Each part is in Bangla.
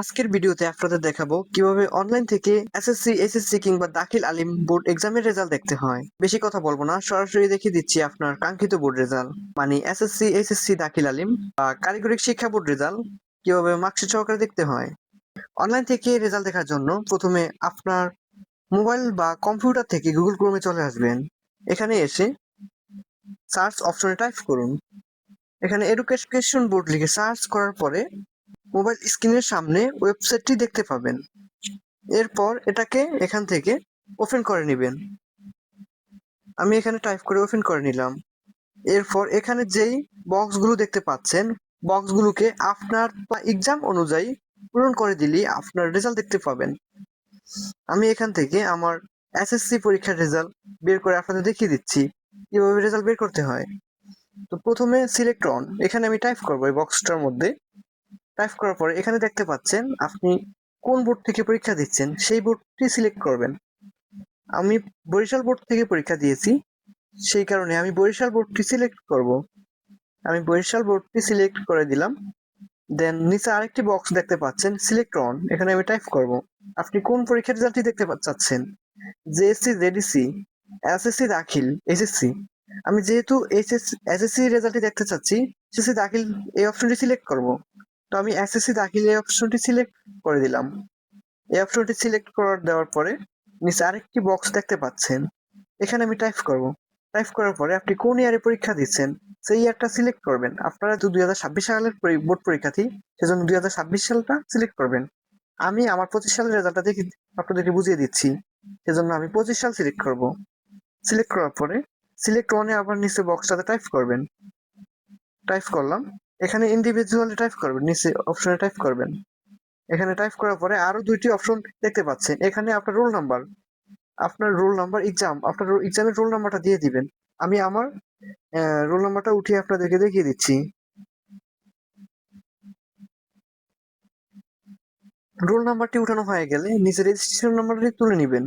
আজকের ভিডিওতে আপনাদের দেখাবো কিভাবে অনলাইন থেকে এসএসসি, এসএসসি কিংবা দাখিল আলিম বোর্ড এক্সামের রেজাল্ট দেখতে হয়। বেশি কথা বলবো না, সরাসরি দেখিয়ে দিচ্ছি আপনার কাঙ্ক্ষিত বোর্ড রেজাল্ট, মানে এসএসসি, এসএসসি দাখিল আলিম বা কারিগরি শিক্ষা বোর্ড রেজাল্ট কিভাবে মার্কশিট সহকারে দেখতে হয়। অনলাইন থেকে রেজাল্ট দেখার জন্য প্রথমে আপনার মোবাইল বা কম্পিউটার থেকে গুগল ক্রোমে চলে আসবেন। এখানে এসে সার্চ অপশনে টাইপ করুন। এখানে এডুকেশন বোর্ড লিখে সার্চ করার পরে মোবাইল স্ক্রিনের সামনে ওয়েবসাইটটি দেখতে পাবেন। এরপর এটাকে এখান থেকে ওপেন করে নেবেন। আমি এখানে টাইপ করে ওপেন করে নিলাম। এরপর এখানে যেই বক্সগুলো দেখতে পাচ্ছেন, বক্সগুলোকে আপনার এক্সাম অনুযায়ী পূরণ করে দিলেই আপনার রেজাল্ট দেখতে পাবেন। আমি এখান থেকে আমার এসএসসি পরীক্ষার রেজাল্ট বের করে আপনাদের দেখিয়ে দিচ্ছি কিভাবে রেজাল্ট বের করতে হয়। তো প্রথমে সিলেক্ট অন, এখানে আমি টাইপ করবো এই বক্সটার মধ্যে। টাইপ করার পরে এখানে দেখতে পাচ্ছেন আপনি কোন বোর্ড থেকে পরীক্ষা দিচ্ছেন, সেই বোর্ডটি সিলেক্ট করবেন। আমি বরিশাল বোর্ড থেকে পরীক্ষা দিয়েছি, সেই কারণে আমি বরিশাল বোর্ডটি সিলেক্ট করব। আমি বরিশাল বোর্ডটি সিলেক্ট করে দিলাম। দেন নিচে আরেকটি বক্স দেখতে পাচ্ছেন সিলেক্ট অন, এখানে আমি টাইপ করব আপনি কোন পরীক্ষার রেজাল্টটি দেখতে চাচ্ছেন, জেএসসি, জেডিসি, এসএসসি দাখিল, এসএসসি। আমি যেহেতু এসএসসি রেজাল্টটি দেখতে চাচ্ছি, এসএসসি দাখিল এই অপশনটি সিলেক্ট করব। তো আমি এসএসসি দাখিল এই অপশনটি সিলেক্ট করে দিলাম। এই অপশনটি সিলেক্ট করে দেওয়ার পরে নিচে আরেকটি বক্স দেখতে পাচ্ছেন, এখানে আমি টাইপ করব। টাইপ করার পরে আপনি কোন ইয়ারে পরীক্ষা দিচ্ছেন সেই ইয়ারটা সিলেক্ট করবেন। আপনারা তো 2026 সালের বোর্ড পরীক্ষার্থী, সেজন্য 2026 সালটা সিলেক্ট করবেন। আমি আমার 25 সালের রেজাল্টটা দেখে আপনাদেরকে বুঝিয়ে দিচ্ছি, সেজন্য আমি 25 সাল সিলেক্ট করব। সিলেক্ট করার পরে সিলেক্ট ওয়ানে আবার নিচে বক্সটাতে টাইপ করবেন। টাইপ করলাম, এখানে ইন্ডিভিজুয়ালি টাইপ করবেন, নিচে অপশনে টাইপ করবেন। এখানে টাইপ করার পরে আরো দুইটি অপশন দেখতে পাচ্ছেন, এখানে আপনার রোল নাম্বার, আপনার এক্সামের রোল নাম্বারটা দিয়ে দিবেন। আমি আমার রোল নাম্বারটা উঠিয়ে আপনাদেরকে দেখিয়ে দিচ্ছি। রোল নাম্বারটি উঠানো হয়ে গেলে নিচে রেজিস্ট্রেশন নাম্বারটি তুলে নেবেন।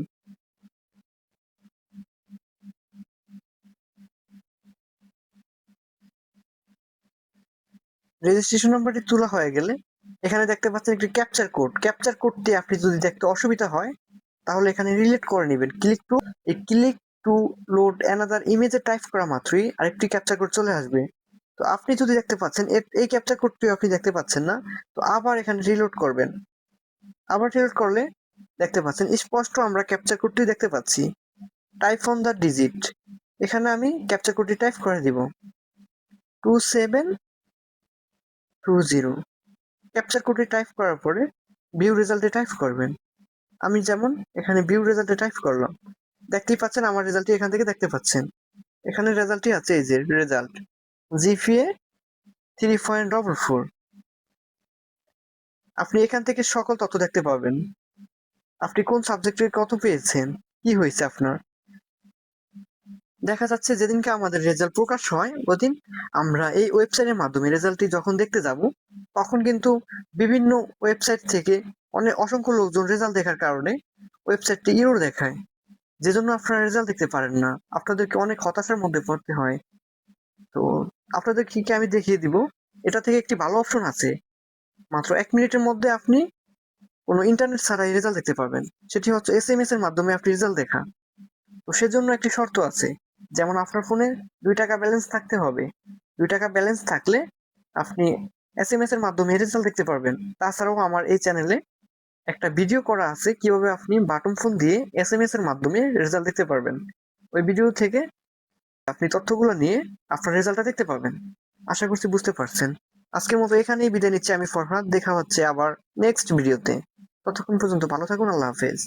রেজিস্ট্রেশন নাম্বারটি তোলা হয়ে গেলে এখানে দেখতে পাচ্ছেন একটি ক্যাপচার কোড। ক্যাপচার কোডটি আপনি যদি দেখতে অসুবিধা হয় তাহলে এখানে রিলেট করে নেবেন। ক্লিক টু লোড অ্যানাদার ইমেজে টাইপ করা মাত্রই আরেকটি ক্যাপচার কোড চলে আসবে। তো আপনি যদি দেখতে পাচ্ছেন এই ক্যাপচার কোডটি আপনি দেখতে পাচ্ছেন না, তো আবার এখানে রিলোড করবেন। আবার রিলোড করলে দেখতে পাচ্ছেন স্পষ্ট আমরা ক্যাপচার কোডটি দেখতে পাচ্ছি। টাইপ অন দ্য ডিজিট, এখানে আমি ক্যাপচার কোডটি টাইপ করে দিব 2720। ক্যাপচার কোডটি টাইপ করার পরে ভিউ রেজাল্টে টাইপ করবেন। আমি যেমন এখানে ভিউ রেজাল্টে টাইপ করলাম, দেখতেই পাচ্ছেন আমার রেজাল্টটি এখান থেকে দেখতে পাচ্ছেন। এখানে রেজাল্টটি আছে, এই যে রেজাল্ট, জিপিএ 3.44। আপনি এখান থেকে সকল তথ্য দেখতে পাবেন। আপনি কোন সাবজেক্টে কত পেয়েছেন, কি হয়েছে আপনার। দেখা যাচ্ছে যেদিনকে আমাদের রেজাল্ট প্রকাশ হয় ওদিন আমরা এই ওয়েবসাইটের মাধ্যমে রেজাল্টটি যখন দেখতে যাব, তখন কিন্তু বিভিন্ন ওয়েবসাইট থেকে অসংখ্য লোকজন রেজাল্ট দেখার কারণে ওয়েবসাইটটি ইরর দেখায়, যেজন্য আপনারা রেজাল্ট দেখতে পারেন না, আপনাদেরকে অনেক হতাশার মধ্যে পড়তে হয়। তো আপনাদের কি আমি দেখিয়ে দিব, এটা থেকে একটি ভালো অপশন আছে, মাত্র 1 মিনিটের মধ্যে আপনি কোনো ইন্টারনেট ছাড়াই রেজাল্ট দেখতে পাবেন। সেটি হচ্ছে এসএমএস এর মাধ্যমে আপনি রেজাল্ট দেখা। তো সেজন্য একটি শর্ত আছে, যেমন আপনার ফোনে 2 টাকা ব্যালেন্স থাকতে হবে। 2 টাকা ব্যালেন্স থাকলে আপনি এসএমএস এর মাধ্যমে রেজাল্ট দেখতে পারবেন। তাছাড়াও আমার এই চ্যানেলে একটা ভিডিও করা আছে কিভাবে আপনি বাটন ফোন দিয়ে এসএমএস এর মাধ্যমে রেজাল্ট দেখতে পারবেন। ওই ভিডিও থেকে আপনি তথ্যগুলো নিয়ে আপনার রেজাল্টটা দেখতে পাবেন। আশা করছি বুঝতে পারছেন। আজকের মতো এখানেই বিদায় নিচ্ছি আমি ফরহাদ, দেখা হচ্ছে আবার নেক্সট ভিডিওতে। ততক্ষণ পর্যন্ত ভালো থাকুন, আল্লাহ হাফেজ।